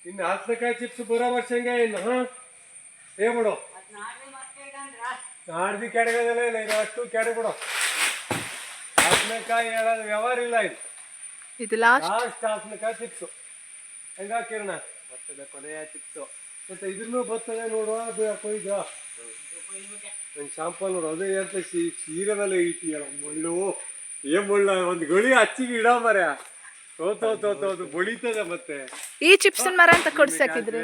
ಇನ್ನು ಹತ್ತಕಾಯಿ ಚಿಪ್ಸ್ ಬರೋ ವರ್ಷಂಗೆ ಇನ್ನು ಏ ಬಿಡು ನಾಡ್ದು ಕೆಡಗೋದಿಲ್ಲ ಇಲ್ಲ ಇದು ಅಷ್ಟು ಕೆಡಬಿಡು ಹತ್ತಕಾಯಿ ಹೇಳೋದು ವ್ಯವಹಾರ ಇಲ್ಲ ಇದು ಲಾಸ್ಟ್ ಹತ್ತಕಾಯಿ ಚಿಪ್ಸು ಹೆಂಗ ಕಿರಣ ಬರ್ತದೆ ಕೊನೆಯ ಚಿಪ್ಸು ಮತ್ತೆ ಇದನ್ನು ಬರ್ತದೆ ನೋಡುವ ಕೊಯ್ದು ನಂಗೆ ಶಾಂಪಲ್ ನೋಡು ಅದೇ ಅಂತ ಸೀರೆನಲ್ಲಿ ಇಟ್ಟಿಯಲ್ಲ ಮುಳ್ಳು ಏನ್ ಮುಳ್ಳ ಒಂದು ಗಳಿ ಹಚ್ಚಿಗೆ ಇಡ ಮರ ತೋತೋತೋದು ಬಳಿತದೆ ಮತ್ತೆ ಈ ಚಿಪ್ಸನ್ ಮರ ಅಂತ ಕೊಡ್ಸಾಕಿದ್ರಿ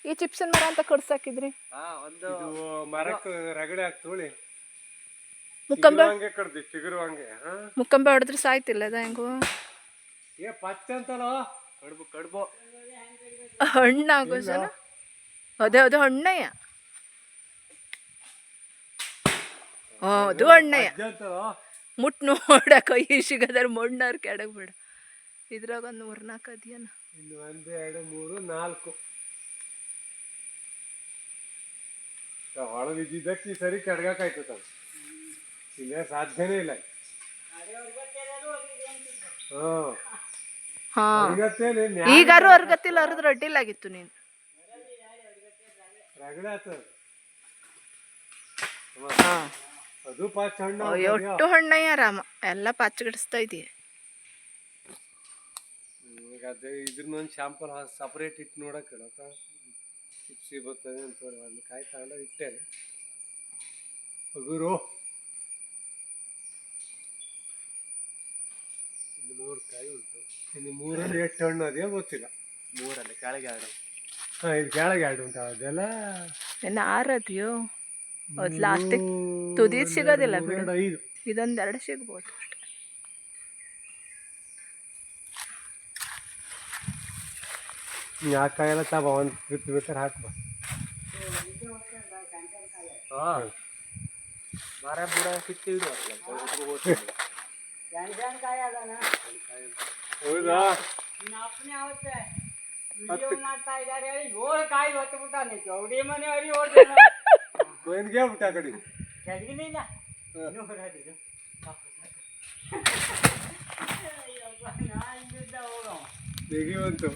ಈ ಚಿಪ್ಸನ್ ಮರ ಅಂತ ಕೊಡ್ಸಾಕಿದ್ರಿ ಇದು ಮರಕ್ಕೆ ರಗಡೆ ಹಾಕ್ತೋಳಿ ಮುಕ್ಕಂಬೆ ಹಂಗೆ ಕಡ್ದಿ ಚಿಗುರು ಹಂಗೆ ಮುಕ್ಕಂಬೆ ಹೊಡೆದ್ರೆ ಸಾಯ್ತಿಲ್ಲ ಅದ ಹೆಂಗು ಏ ಪಚ್ಚ ಅಂತಲ್ಲ ಕಡ್ಬು ಕಡ್ಬು ಹಣ್ಣಾಗೋ ಸಲ ಅದೇ ಅದು ಹಣ್ಣಯ್ಯ ಅದು ಹಣ್ಣಯ್ಯ ಮುಟ್ ನೋಡ ಕೈ ಸಿಗದಾರ ಮಣ್ಣಾರ್ ಕೆಡಗ್ ಬಿಡ ಇದ್ರಾಗ ಒಂದು 3-4 ಅದಿಯನ ಇನ್ನು 1 2 3 4 ಹೊಳಗಿದ್ದಕ್ಕೆ ಈ ಸರಿ ಕೆಡಗಾಕಾಯ್ತದ ಇಲ್ಲೇ ಸಾಧ್ಯನೇ ಇಲ್ಲ ಈಗಾರು ಅರ್ಗತ್ತಿಲ್ಲ ಅರ್ದ್ರ ಅಡ್ಡಿಲ್ಲಾಗಿತ್ತು ನೀನು ರಗಡೆ ಆತದ ಅದು ಪಾಚ ಹಣ್ಣು ಒಟ್ಟು ಹಣ್ಣಯ್ಯ ರಾಮ ಎಲ್ಲ ಪಚ್ಚಗಿಡಿಸ್ತಾ ಇದೀಯ ಈಗ ಅದೇ ಇದ್ರನ್ನೊಂದು ಶಾಂಪಲ್ ಸಪ್ರೇಟ್ ಇಟ್ಟು ನೋಡಕ್ಕೆ ಹೇಳತ್ತ ಚಿಪ್ಸಿ ಬರ್ತದೆ ಅಂತ ಹೇಳಿ ಒಂದು ಕಾಯಿ ತಗೊಂಡು ಇಟ್ಟೇನೆ ಹಗುರು ಇನ್ನು 3 ಕಾಯಿ ಉಂಟು ಇನ್ನು 3ರಲ್ಲಿ ಎಷ್ಟು ಹಣ್ಣು ಅದೇ ಗೊತ್ತಿಲ್ಲ 3ರಲ್ಲಿ ಕೆಳಗೆ 2 ಇದು ಕೆಳಗೆ 2 ಉಂಟು ಅದೆಲ್ಲ ಇನ್ನು 6 ಅದೆಯೋ ಅದು ಲಾಸ್ಟಿಗೆ ತುದಿ ಸಿಗೋದಿಲ್ಲ ಬಿಡು 5 ಇದೊಂದು 2 ಸಿಗ್ಬೋದು ಅಷ್ಟೆ ಆ ಕಾಯೆಲ್ಲ ತಬ ಒಂದು ಟ್ರಿಪ್ ಬೇಕಾದ್ರೆ ಹಾಕ್ಬ ಮರ ಬುಡ ಸಿಕ್ತಿಲ್ದು ಹೌದಾ ಬಿಟ್ಟ ಕಡೆ ತೆಗಿವಂತು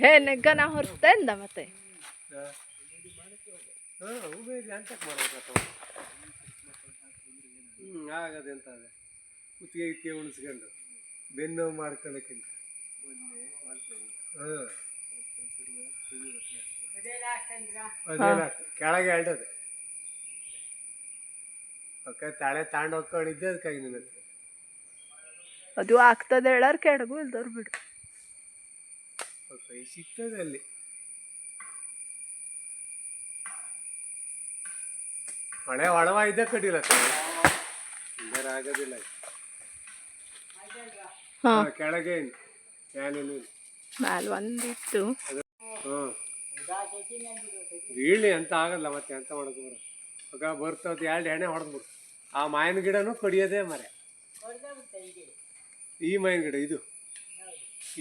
ಹೇ ನೆಗ್ಗನ ಹೊರ್ತಂದ ಮತ್ತೆ ಆಗದೆ ಅಂತ ಅದೇ ಕುತ್ತಿಗೆ ಉಳಿಸ್ಕೊಂಡು ಬೆನ್ನು ಮಾಡ್ಕೊಳ್ಳೋಕ್ಕಿಂತ ಕೆಳಗೆ ಎರಡದು ಓಕೆ ತಾಳೆ ತಾಂಡ್ ಹೋಗ್ಕೊಂಡಿದ್ದೆ ಅದಕ್ಕಾಗಿ ನಿನ್ನ ಅದು ಆಗ್ತದೆ ಹೇಳಾರ ಕೆಡಗು ಇಲ್ದವ್ರು ಬಿಡು ಕೈ ಸಿಗ್ತದೆ ಅಲ್ಲಿ ಮಳೆ ಒಳವ ಇದ್ದ ಕಡಿಲ್ಲ ಇಲ್ಲರ ಆಗೋದಿಲ್ಲ ಕೆಳಗೆ ಏನೇನು ಮ್ಯಾಲ ಒಂದಿತ್ತು ಬೀಳಿ ಅಂತ ಆಗಲ್ಲ ಮತ್ತೆ ಎಂತ ಮಾಡೋದು ಬರ ಆಗ ಬರ್ತದ 2 ಎಣ್ಣೆ ಹೊಡೆದ್ಬಿಡು ಆ ಮಾವಿನ ಗಿಡನೂ ಕಡಿಯೋದೇ ಮರ ಈ ಮಾವಿನ ಗಿಡ ಇದು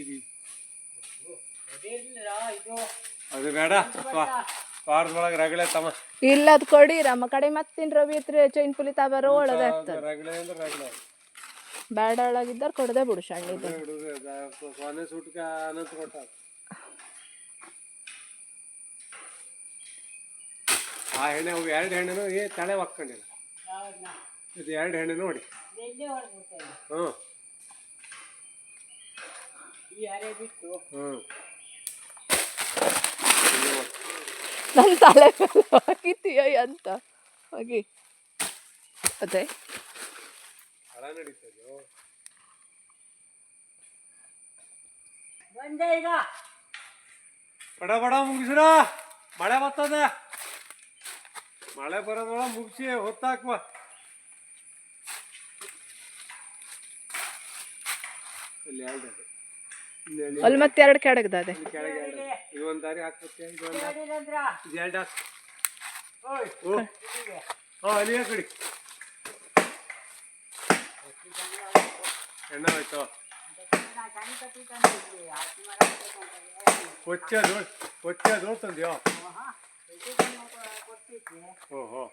ಇದು ಅದು ಬೇಡ ವಾರದೊಳಗೆ ರಗಳೆ ತಮ್ಮ ಇಲ್ಲ ಅದು ಕೊಡಿ ನಮ್ಮ ಕಡೆ ಮತ್ತಿನ ರವಿ ಹತ್ರ ಚೈನ್ ಪುಲಿ ತಾಬಾರೋ ಒಳಗಾಗ್ತದೆ ರಗಳೆ ಅಂದ್ರೆ ರಗಳೆ ಬೇಡ ಒಳಗಿದ್ದಾರೆ ಕೊಡದೆ ಬಿಡು ಸಣ್ಣಿದ್ದು ಕೊನೆ ಸುಟ್ಕ ಅನಂತ ಕೊಟ್ಟ ಆ ಎಣ್ಣೆ ಅವು 2 ಎಣ್ಣೆನೂ ತಲೆ ಹಾಕ್ಕೊಂಡಿಲ್ಲ ಇದು 2 ಎಣ್ಣೆ ನೋಡಿ ನನ್ನ ತಲೆ ಹಾಕಿತೀಯ ಅಂತ ಹೋಗಿ ಅದೇ ಹಳ ನಡೀತದೆ ಈಗ ಬಡ ಬಡ ಮುಗಿಸ್ರ ಮಳೆ ಬರ್ತದೆ ಮಳೆ ಬರೋದೊಳ ಮುಗಿಸಿ ಹೊತ್ತಾಕ್ವ ಅಲ್ಲಿ 2 ಅಲ್ಲಿ ಮತ್ತೆ 2 ಕೆಡಗದ ಅದೇ ಕೆಳಗೆ 2 ಇದು ಒಂದು ದಾರಿ ಹಾಕ್ಬೇಕು ಇದು 2 ಹಾಕ್ ಅಲ್ಲಿ ಕಡಿ ಎಣ್ಣೆ ಹೋಯ್ತು ಕೊಚ್ಚ ತಂದ್ಯೋ ಓಹೋ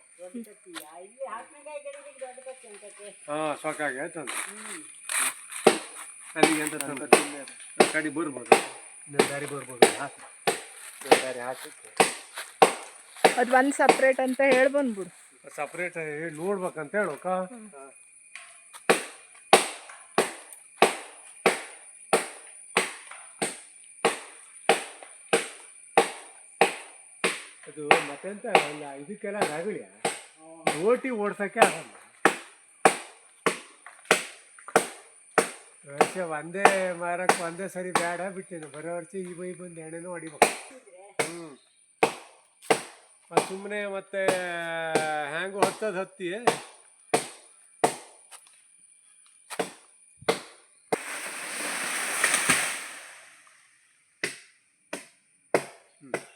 ಸಾಕಾಗಿ ಆಯ್ತು ಅಲ್ಲಿಗೆ ಅಂತ ತಂದು ಗಾಡಿ ಬರ್ಬೋದು, ಇನ್ನೊಂದು ದಾರಿ ಬರ್ಬೋದು, ಹಾಕಿ ಇನ್ನೊಂದು ದಾರಿ ಹಾಕಕ್ಕೆ ಅದು ಒಂದು ಸಪ್ರೇಟ್ ಅಂತ ಹೇಳಿ ಬಂದ್ಬಿಡು. ಸಪ್ರೇಟ್ ನೋಡ್ಬೇಕಂತ ಹೇಳೋಕ. ಅದು ಮತ್ತೆಂತ ಅಲ್ಲ, ಇದಕ್ಕೆಲ್ಲ ರಗಳಿಯ ರೋಟಿ ಓಡ್ಸೋಕ್ಕೆ ಆಗಲ್ಲ. ವರ್ಷ ಒಂದೇ ಮಾರಕ್ಕೆ ಒಂದೇ ಸರಿ ಬೇಡ ಬಿಟ್ಟೇನು, ಬರೋ ವರ್ಷ ಈ ಬೈ ಬಂದು ಎಣ್ಣೆನೂ ಹೊಡಿಬೇಕು. ಸುಮ್ಮನೆ ಮತ್ತೆ ಹ್ಯಾಂಗು ಹತ್ತಿ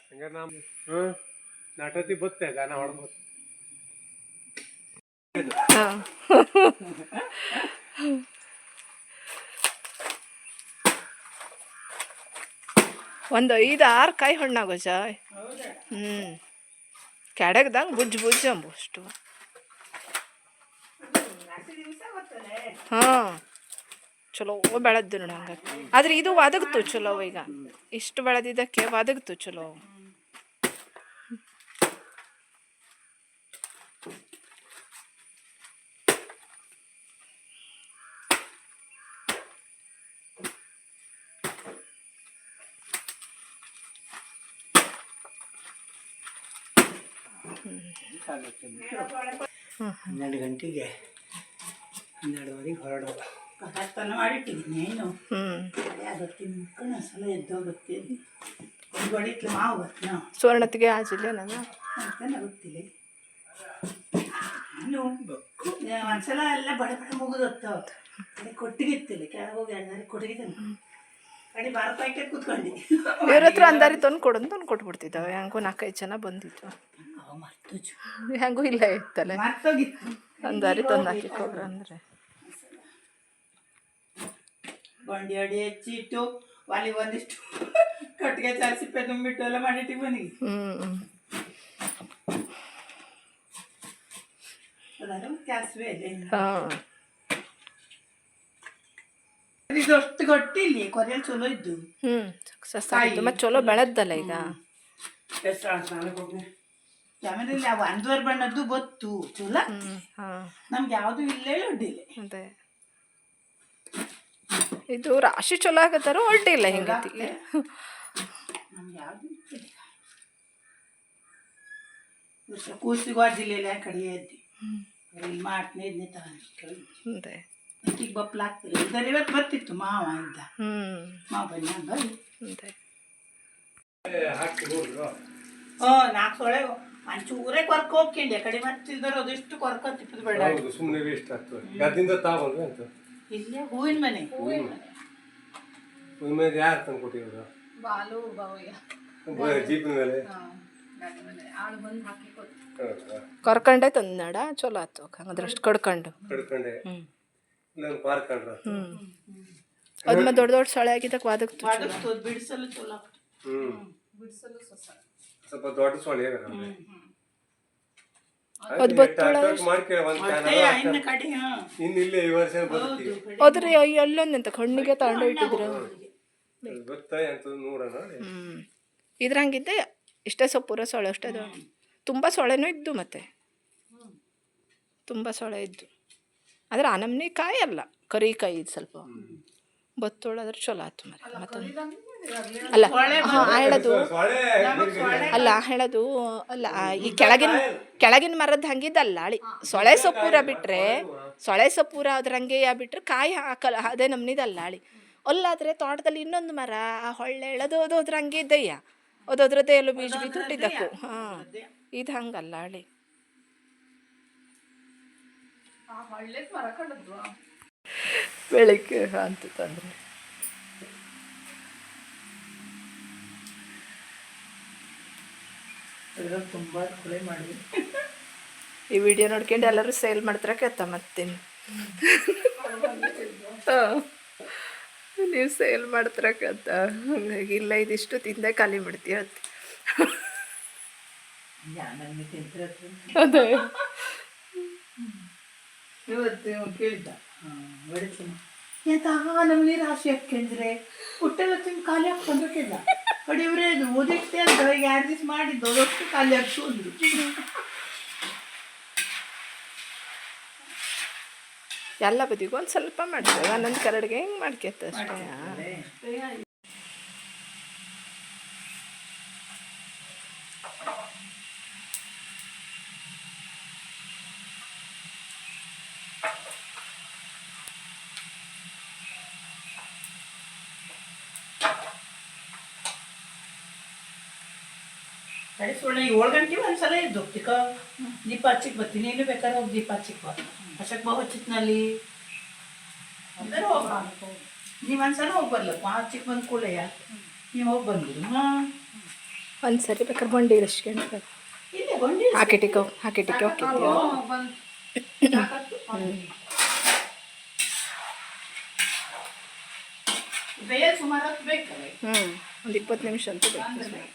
ಹಂಗಾರೆ ನಾವು ನಾಟತಿ ಬತ್ತೆ ಗಾನ ಹೊಡ್ಬೋದು. ಒಂದು 5-6 ಕಾಯಿ ಹಣ್ಣಾಗೋ ಜಾಯ್. ಕೆಡಗ್ದಂಗೆ ಬುಜ್ಜು ಅಂಬು ಅಷ್ಟು. ಹಾಂ ಚಲೋ ಬೆಳೆದ್ದು ನೋಡಿ ಹಂಗಾಗಿ. ಆದರೆ ಇದು ಒದಗ್ತು ಚಲೋ, ಈಗ ಇಷ್ಟು ಬೆಳೆದಿದ್ದಕ್ಕೆ ಒದಗ್ತು ಚಲೋ. ಹನ್ನೆರಡು ಗಂಟೆಗೆ 12ವರೆಗೆ ಹೊರಡುವ ಹತ್ತನ ಮಾಡಿಟ್ಟಿದ್ದೀನಿ. ಏನು ಗೊತ್ತೀನಿ ಮಕ್ಕಳು ಸಲ ಎದ್ದೋಗುತ್ತೀನಿ ಬಡಿತ್ಲು ಮಾವು ಗೊತ್ತ ಸುವರ್ಣತಿಗೆ ಆಜಿಲ್ಲ ನಾನು ಅಂತಾನೆ ಗೊತ್ತಿಲ್ಲ. ನಾನು ಒಂದ್ಸಲ ಎಲ್ಲ ಬಡ ಬಡ ಮುಗಿದೋಗ್ತಾವ ಕೊಟ್ಟಿಗೆ ಇತ್ತಿಲ್ಲ, ಕೆಳಗೆ ಹೋಗಿ 2 ದಾರಿ ಕೊಟ್ಟಿಗೆ ಕಡೆ ಬಾರಪಾಯ್ಕೆ ಕೂತ್ಕೊಂಡು ಇವ್ರ ಹತ್ರ ಅಂದಾರಿ ತಂದು ಕೊಟ್ಬಿಡ್ತಿದ್ದಾವೆ. ಹೆಂಗೋ 4-5 ಜನ ಬಂದಿತ್ತು, ಹೆಂಗೂ ಇಲ್ಲ ಇತ್ತಲ್ಲ, ಮರ್ತೋಗಿತ್ತು. ಅಂದಾರಿ ತಂದು ಹಾಕಿ ಕೊಡ್ರ ಅಂದರೆ ಬಂಡಿ ಅಡಿ ಹೆಚ್ಚಿಟ್ಟು ವಾಲಿ ಒಂದಿಷ್ಟು ಕಟ್ಟಿಗೆ ಚಾಸಿಪ್ಪೆ ತುಂಬಿಟ್ಟು ಎಲ್ಲ ಮಾಡಿಟ್ಟು ಬನ್ನಿಗೆ ಅದಾರ ಕ್ಯಾಸ್ವೇ ಇದೆ. ಹಾಂ ಇದಷ್ಟು ಗಟ್ಟಿ ಇಲ್ಲಿ ಕೊನೆಯಲ್ಲಿ ಚಲೋ ಇದ್ದು. ಸಕ್ಸಸ್ ಆಯಿತು ಮತ್ತು ಚಲೋ ಬೆಳೆದ್ದಲ್ಲ ಈಗ. ಕ್ಯಾಮೆರಲ್ಲಿ ಅವು 1.5 ಬಣ್ಣದ್ದು ಬತ್ತು ಚಲೋ. ನಮ್ಗೆ ಯಾವುದು ಇಲ್ಲೇ ಒಡ್ಡಿಲ್ಲ. ಅದೇ ಇದು ರಾಶಿ ಚಲೋ ಆಗತ್ತಾರ ಒಡ್ಡಿಲ್ಲ ಹಿಂಗತಿಗೆ. ನಮ್ಗೆ ಯಾವುದು ಕೂಸಿಗೂ ಅಡ್ಡಿಲ್ಲ ಕಡಿಯೇ ಇದ್ದಿ ಇಲ್ಲಿ ಮಾಡ್ತೀನಿ ಇದನ್ನೇ ತಗೊಂಡು ಅದೇ ಈಗ ಬಪ್ಪಲಾಗ್ತಿಲ್ಲ. ಇದರ ಇವತ್ತು ಬರ್ತಿತ್ತು ಮಾವ ಇದ್ದ, ಮಾವ ಬನ್ನಿ ಬನ್ನಿ ಅದೇ ಹಾಕಿ ನೋಡ್ರು. 4 ಸೊಳೆ ಒಂಚೂರೇ ಕೊರ್ಕ ಹೋಗ್ಕೊಂಡೆ ಕಡೆ ಮತ್ತಿಲ್ದರು ಅದೆಷ್ಟು ಕೊರ್ಕ ತಿಪ್ಪದು ಬೇಡ. ಸುಮ್ಮನೆ ವೇಸ್ಟ್ ಆಗ್ತದೆ. ಗದ್ದಿಂದ ತಾವಂದ್ರೆ ಅಂತ ಇಲ್ಲೇ ಹೂವಿನ ಮನೆ ಮೇಲೆ ಯಾರು ತಂದು ಕೊಟ್ಟಿರೋದು? ಬಾಲು ಬಾವಯ್ಯ ಜೀಪಿನ ಮೇಲೆ ಆಳು ಬಂದು ಹಾಕಿ ಕೊಟ್ಟು ಕರ್ಕೊಂಡೆ ತಂದನಾಡ ಚಲೋ ಆಯ್ತು. ಹಂಗದ್ರಷ್ಟು ಕಡ್ಕೊಂಡು ಕಡ್ಕೊಂಡೆ ನಾನು ಪಾರ್ಕೊಂಡ್ರ ಅದು ಮತ್ತೆ ದೊಡ್ಡ ದೊಡ್ಡ ಸೊಳೆ ಆಗಿದ್ದಕ್ಕೆ ವಾದಕ್ತು ಬಿಡಿಸಲು ಚಲೋ. ಬಿಡಿಸಲು ಸ್ವಲ್ಪ ದೊಡ್ಡ ಸೊಳ್ಳೆ ಅದು ಬತ್ತೊಳ ಇನ್ನಿಲ್ಲೇ ಈ ವರ್ಷ ಬರ್ತೀವಿ. ಅದ್ರ ಎಲ್ಲೊಂದಂತ ಕಣ್ಣಿಗೆ ತಗೊಂಡು ಇಟ್ಟಿದ್ರು. ನೋಡೋಣ. ಇದ್ರಂಗಿದ್ದೆ ಇಷ್ಟೇ ಸೊಪ್ಪುರ ಸೊಳೆ ಅಷ್ಟೇ. ಅದು ತುಂಬ ಸೊಳೆನೂ ಇದ್ದು ಮತ್ತೆ ತುಂಬ ಸೊಳೆ ಇದ್ದು. ಆದರೆ ಆ ನಮ್ನಿ ಕಾಯಿ ಅಲ್ಲ, ಕರಿ ಕಾಯಿ ಇದು ಸ್ವಲ್ಪ ಬತ್ತೊಳಾದ್ರೆ ಚಲೋ ಆಯ್ತು. ಮತ್ತೆ ಅಲ್ಲ ಹೇಳೋದು ಅಲ್ಲ ಹೇಳೋದು ಅಲ್ಲ, ಈ ಕೆಳಗಿನ ಮರದ ಹಂಗಿದ್ದಲ್ಲ ಅಳಿ ಸೊಳೆ ಸೊಪ್ಪೂರ ಬಿಟ್ಟರೆ ಸೊಳೆ ಸೊಪ್ಪೂರ ಅದ್ರಂಗೆ ಬಿಟ್ಟರೆ ಕಾಯಿ ಹಾಕಲ್ಲ, ಅದೇ ನಮ್ನಿದಲ್ಲ ಅಳಿ. ಅಲ್ಲಾದರೆ ತೋಟದಲ್ಲಿ ಇನ್ನೊಂದು ಮರ ಆ ಹೊಳ್ಳೆ ಎಳೆದು ಅದ್ರ ಹಂಗೆ ಇದ್ದಯ್ಯ, ಅದ್ರದ್ದೇ ಎಲ್ಲೋ ಬೀಜ ಬಿತ್ತುಟ್ಟಿದ್ದಕ್ಕೂ. ಹಾಂ ಇದು ಹಂಗಲ್ಲ ಅಳಿ. ಬೆಳಿಗ್ಗೆ ಅಂತ ತಂದ್ರೆ ತುಂಬ ಕೊಳೆ ಮಾಡಿ ಈ ವಿಡಿಯೋ ನೋಡ್ಕೊಂಡು ಎಲ್ಲರೂ ಸೇಲ್ ಮಾಡ್ತಾರೆ ಕೆತ್ತ ಮತ್ತೇನು ನೀವು ಸೇಲ್ ಮಾಡ್ತಾರೆ ಕತ್ತ. ಹಂಗಾಗಿ ಇಲ್ಲ ಇದಿಷ್ಟು ತಿಂದೆ ಖಾಲಿ ಮಾಡ್ತೀಯ ಅಂತ. ಅದೇ ಇವತ್ತು ಕೇಳಿದ್ದ ಎಂತ ನಮ್ಮಲ್ಲಿ ರಾಶಿ ಹಾಕಿದ್ರೆ ಹುಟ್ಟೆಲ್ಲ ತಿಂದು ಖಾಲಿ ಹಾಕ್ಕೊಂಡ್ರಕ್ಕಿಲ್ಲ ಕಡಿವ್ರೆ ಅದು ಓದಿಟ್ಟೆ ಅಂತ 2 ದಿವಸ ಮಾಡಿದ್ದು ಅದಷ್ಟು ಖಾಲಿ ಹಾಕ್ಸೋದ್ರು. ಎಲ್ಲ ಬದಿಗೂ ಒಂದು ಸ್ವಲ್ಪ ಮಾಡ್ತೇವೆ, ಒಂದೊಂದು ಕರಡಿಗೆ ಹಿಂಗೆ ಮಾಡ್ಕೊತ ಅಷ್ಟೇ. ಕಡೆ ಸುಳ್ಳ 7 ಗಂಟೆ ಒಂದ್ಸಲ ಎದ್ದು ಹೋಗ್ತಿಕ ದೀಪ ಹಚ್ಚಿಕ್ ಬರ್ತೀನಿ. ನೀನು ಬೇಕಾದ್ರೆ ಹೋಗಿ ದೀಪ ಹಚ್ಚಿಕ್ ಬಾ. ಹಚ್ಚಕ್ ಬಾ ಹೊಚ್ಚಿತ್ನಲ್ಲಿ ಅಂದರೆ ಹೋಗ. ನೀವು ಒಂದ್ಸಲ ಹೋಗಿ ಬರ್ಲಪ್ಪ ಹಚ್ಚಿಕ್ ಬಂದು ಕೂಡಲೇ ನೀವು ಹೋಗಿ ಬಂದಿರು. ಹಾಂ ಒಂದು ಸರಿ ಬೇಕಾದ್ರೆ ಬಂಡಿ ಇಳಿಸ್ಕೊಂಡು ಇಲ್ಲೇ ಬಂಡಿ ಹಾಕಿಟ್ಟಿಕೋ ಹೋಗ್ತಿದ್ಯೋ. ಬೇರೆ ಸುಮಾರು ಹೊತ್ತು ಬೇಕಲ್ಲ. ಒಂದು 20 ನಿಮಿಷ ಅಂತೂ ಬೇಕು.